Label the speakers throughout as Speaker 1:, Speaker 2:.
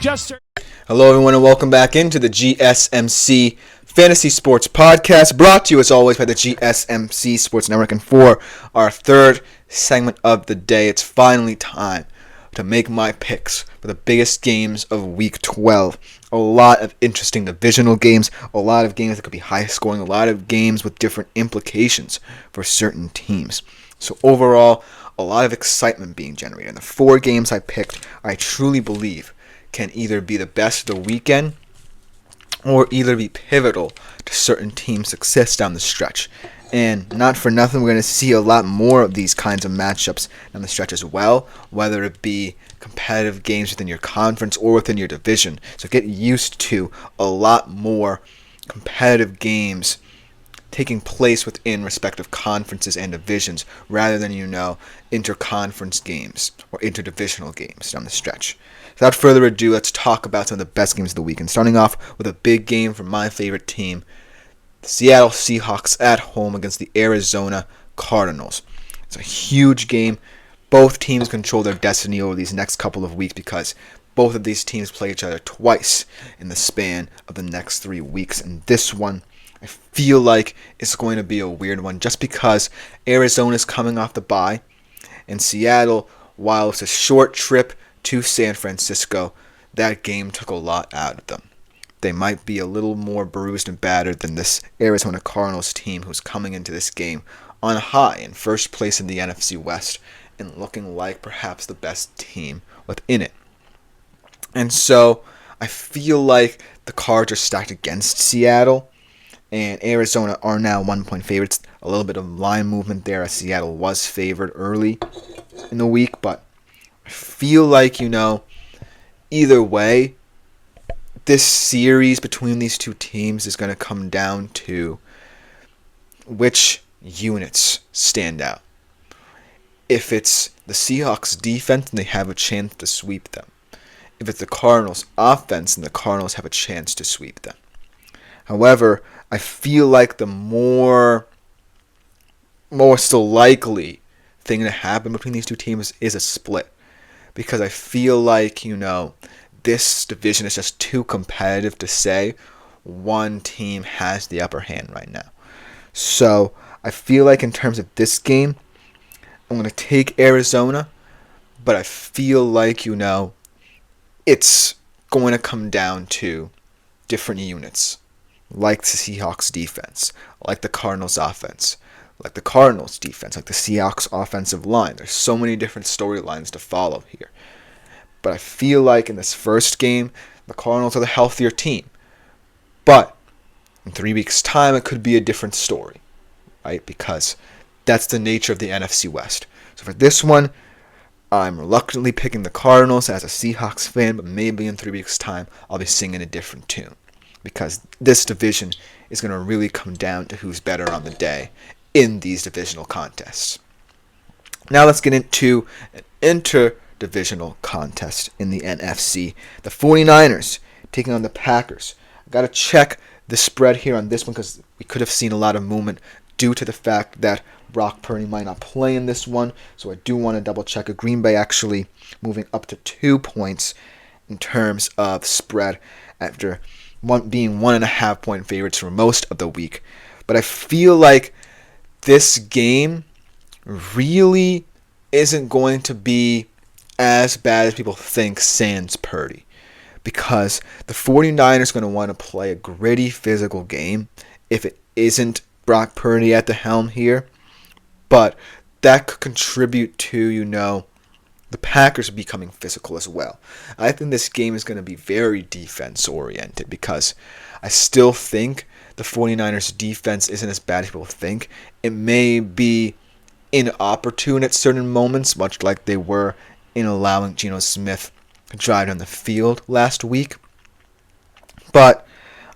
Speaker 1: Just
Speaker 2: Hello, everyone, and welcome back into the GSMC Fantasy Sports Podcast, brought to you as always by the GSMC Sports Network. And for our third segment of the day, it's finally time to make my picks for the biggest games of Week 12. A lot of interesting divisional games, a lot of games that could be high scoring, a lot of games with different implications for certain teams. So overall, a lot of excitement being generated. And the four games I picked, I truly believe can either be the best of the weekend or either be pivotal to certain teams' success down the stretch. And not for nothing, we're going to see a lot more of these kinds of matchups down the stretch as well, whether it be competitive games within your conference or within your division. So get used to a lot more competitive games taking place within respective conferences and divisions rather than, interconference games or interdivisional games down the stretch. So without further ado, let's talk about some of the best games of the weekend. Starting off with a big game from my favorite team, the Seattle Seahawks at home against the Arizona Cardinals. It's a huge game. Both teams control their destiny over these next couple of weeks because both of these teams play each other twice in the span of the next 3 weeks. And this one, I feel like it's going to be a weird one just because Arizona's coming off the bye, and Seattle, while it's a short trip to San Francisco, that game took a lot out of them. They might be a little more bruised and battered than this Arizona Cardinals team who's coming into this game on high in first place in the NFC West and looking like perhaps the best team within it. And so I feel like the cards are stacked against Seattle, and Arizona are now 1-point favorites. A little bit of line movement there as Seattle was favored early in the week, but I feel like, either way, this series between these two teams is going to come down to which units stand out. If it's the Seahawks defense, then they have a chance to sweep them. If it's the Cardinals offense, then the Cardinals have a chance to sweep them. However, I feel like the more still likely thing to happen between these two teams is a split. Because I feel like, this division is just too competitive to say one team has the upper hand right now. So I feel like in terms of this game, I'm going to take Arizona, but I feel like, it's going to come down to different units, like the Seahawks defense, like the Cardinals offense, like the Cardinals defense, like the Seahawks offensive line. There's so many different storylines to follow here. But I feel like in this first game, the Cardinals are the healthier team. But in 3 weeks' time, it could be a different story, right? Because that's the nature of the NFC West. So for this one, I'm reluctantly picking the Cardinals as a Seahawks fan, but maybe in 3 weeks' time, I'll be singing a different tune. Because this division is going to really come down to who's better on the day in these divisional contests. Now let's get into an interdivisional contest in the NFC. The 49ers taking on the Packers. I've got to check the spread here on this one because we could have seen a lot of movement due to the fact that Brock Purdy might not play in this one. So I do want to double check it. Green Bay actually moving up to 2 points in terms of spread after being 1.5-point favorites for most of the week. But I feel like this game really isn't going to be as bad as people think sans Purdy. Because the 49ers are going to want to play a gritty physical game if it isn't Brock Purdy at the helm here. But that could contribute to, the Packers becoming physical as well. I think this game is going to be very defense-oriented because I still think the 49ers defense isn't as bad as people think. It may be inopportune at certain moments, much like they were in allowing Geno Smith to drive down the field last week. But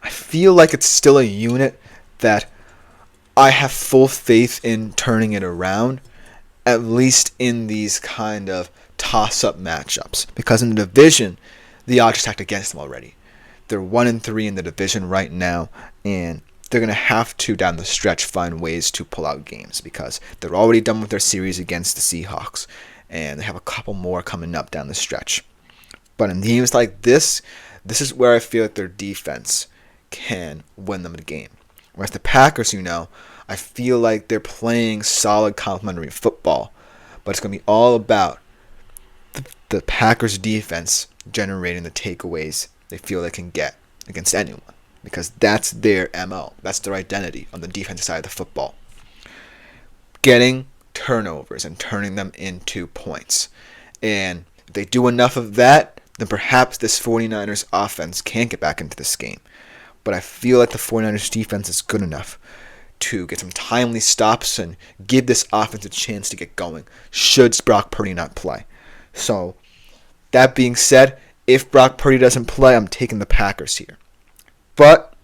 Speaker 2: I feel like it's still a unit that I have full faith in turning it around, at least in these kind of toss-up matchups. Because in the division, the odds are stacked against them already. They're 1-3 in the division right now, and they're going to have to, down the stretch, find ways to pull out games because they're already done with their series against the Seahawks, and they have a couple more coming up down the stretch. But in games like this is where I feel like their defense can win them the game. Whereas the Packers, I feel like they're playing solid complementary football. But it's going to be all about the Packers' defense generating the takeaways they feel they can get against anyone. Because that's their MO. That's their identity on the defensive side of the football. Getting turnovers and turning them into points. And if they do enough of that, then perhaps this 49ers offense can get back into this game. But I feel like the 49ers defense is good enough to get some timely stops and give this offense a chance to get going, should Brock Purdy not play. So, that being said, if Brock Purdy doesn't play, I'm taking the Packers here. But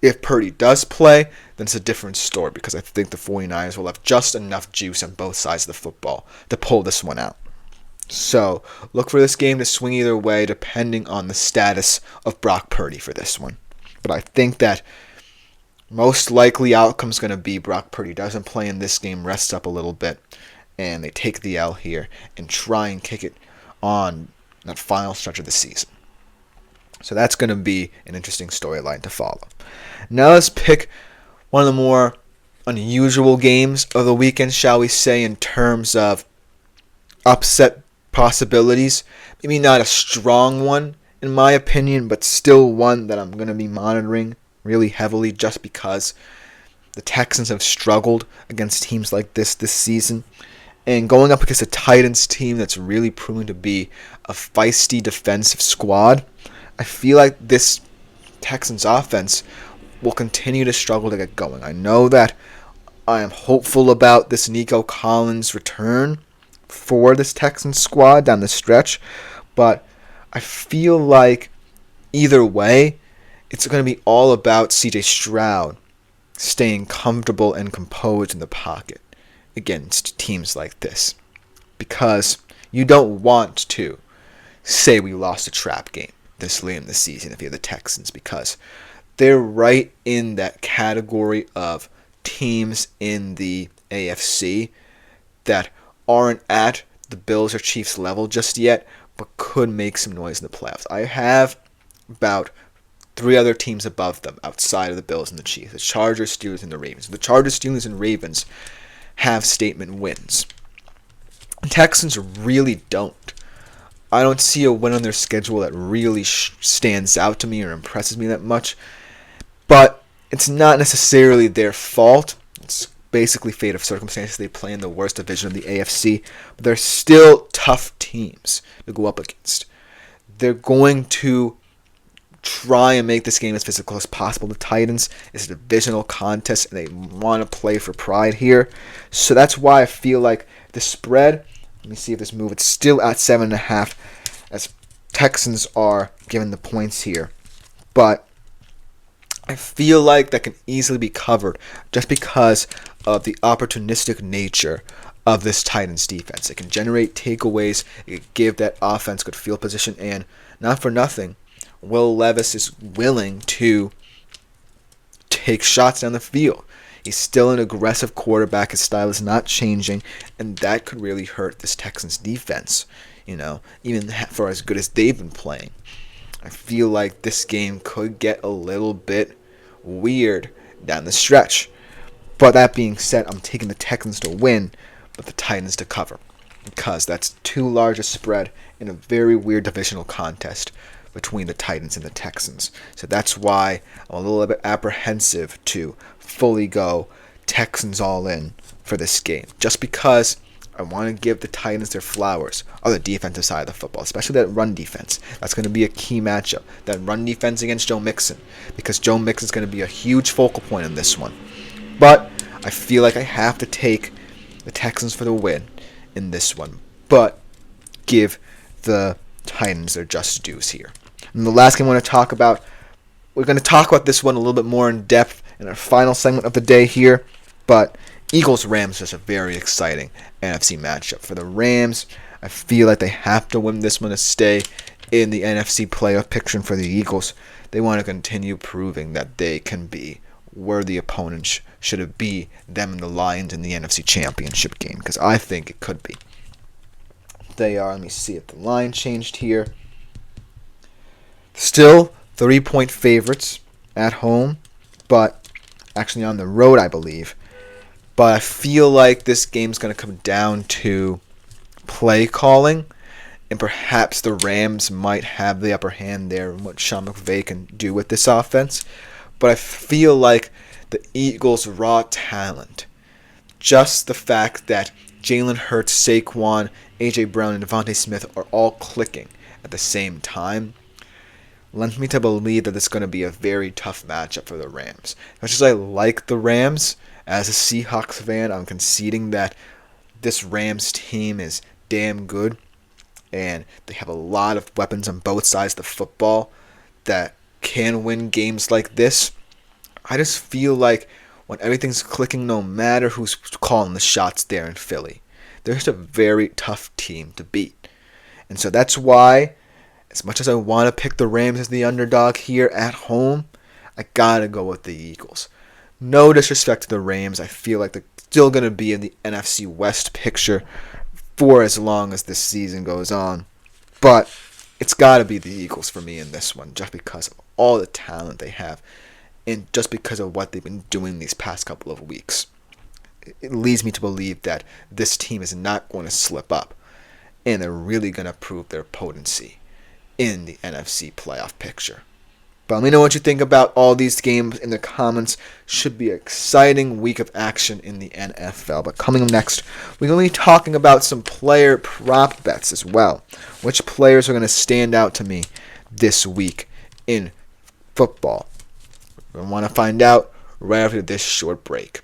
Speaker 2: if Purdy does play, then it's a different story because I think the 49ers will have just enough juice on both sides of the football to pull this one out. So, look for this game to swing either way depending on the status of Brock Purdy for this one. But I think that most likely outcome is going to be Brock Purdy doesn't play in this game, rests up a little bit, and they take the L here and try and kick it on that final stretch of the season. So that's going to be an interesting storyline to follow. Now let's pick one of the more unusual games of the weekend, shall we say, in terms of upset possibilities. Maybe not a strong one, in my opinion, but still one that I'm going to be monitoring really heavily just because the Texans have struggled against teams like this season. And going up against a Titans team that's really proving to be a feisty defensive squad, I feel like this Texans offense will continue to struggle to get going. I know that I am hopeful about this Nico Collins return for this Texans squad down the stretch, but I feel like either way, it's going to be all about CJ Stroud staying comfortable and composed in the pocket against teams like this. Because you don't want to say we lost a trap game this late in the season if you're the Texans, because they're right in that category of teams in the AFC that aren't at the Bills or Chiefs level just yet, but could make some noise in the playoffs. I have about 3 other teams above them outside of the Bills and the Chiefs: the Chargers, Steelers, and the Ravens. The Chargers, Steelers, and Ravens have statement wins. The Texans really don't. I don't see a win on their schedule that really stands out to me or impresses me that much. But it's not necessarily their fault. It's basically fate of circumstances. They play in the worst division of the AFC. But they're still tough teams to go up against. They're going to try and make this game as physical as possible. The Titans is a divisional contest, and they want to play for pride here. So that's why I feel like the spread, let me see if this move, it's still at 7.5, as Texans are given the points here. But I feel like that can easily be covered just because of the opportunistic nature of this Titans defense. It can generate takeaways, it can give that offense good field position, and not for nothing, Will Levis is willing to take shots down the field. He's still an aggressive quarterback. His style is not changing, and that could really hurt this Texans defense, even for as good as they've been playing. I feel like this game could get a little bit weird down the stretch. But that being said, I'm taking the Texans to win, but the Titans to cover, because that's too large a spread in a very weird divisional contest between the Titans and the Texans. So that's why I'm a little bit apprehensive to fully go Texans all in for this game. Just because I want to give the Titans their flowers on the defensive side of the football, especially that run defense. That's going to be a key matchup. That run defense against Joe Mixon, because Joe Mixon is going to be a huge focal point in this one. But I feel like I have to take the Texans for the win in this one, but give the Titans their just dues here. And the last game I want to talk about, we're going to talk about this one a little bit more in depth in our final segment of the day here, but Eagles-Rams is a very exciting NFC matchup. For the Rams, I feel like they have to win this one to stay in the NFC playoff picture. For the Eagles, they want to continue proving that they can be worthy opponents should it be them and the Lions in the NFC Championship game, because I think it could be. They are, let me see if the line changed here. Still 3-point favorites at home, but actually on the road, I believe. But I feel like this game's going to come down to play calling, and perhaps the Rams might have the upper hand there in what Sean McVay can do with this offense. But I feel like the Eagles' raw talent, just the fact that Jalen Hurts, Saquon, A.J. Brown, and Devontae Smith are all clicking at the same time, lends me to believe that it's going to be a very tough matchup for the Rams. As much as I like the Rams, as a Seahawks fan, I'm conceding that this Rams team is damn good, and they have a lot of weapons on both sides of the football that can win games like this. I just feel like when everything's clicking, no matter who's calling the shots there in Philly, they're just a very tough team to beat. And so that's why, as much as I want to pick the Rams as the underdog here at home, I gotta go with the Eagles. No disrespect to the Rams. I feel like they're still going to be in the NFC West picture for as long as this season goes on. But it's got to be the Eagles for me in this one, just because of all the talent they have and just because of what they've been doing these past couple of weeks. It leads me to believe that this team is not going to slip up, and they're really going to prove their potency in the NFC playoff picture. But let me know what you think about all these games in the comments. Should be an exciting week of action in the NFL. But coming up next, we're going to be talking about some player prop bets as well. Which players are going to stand out to me this week in football? We want to find out right after this short break.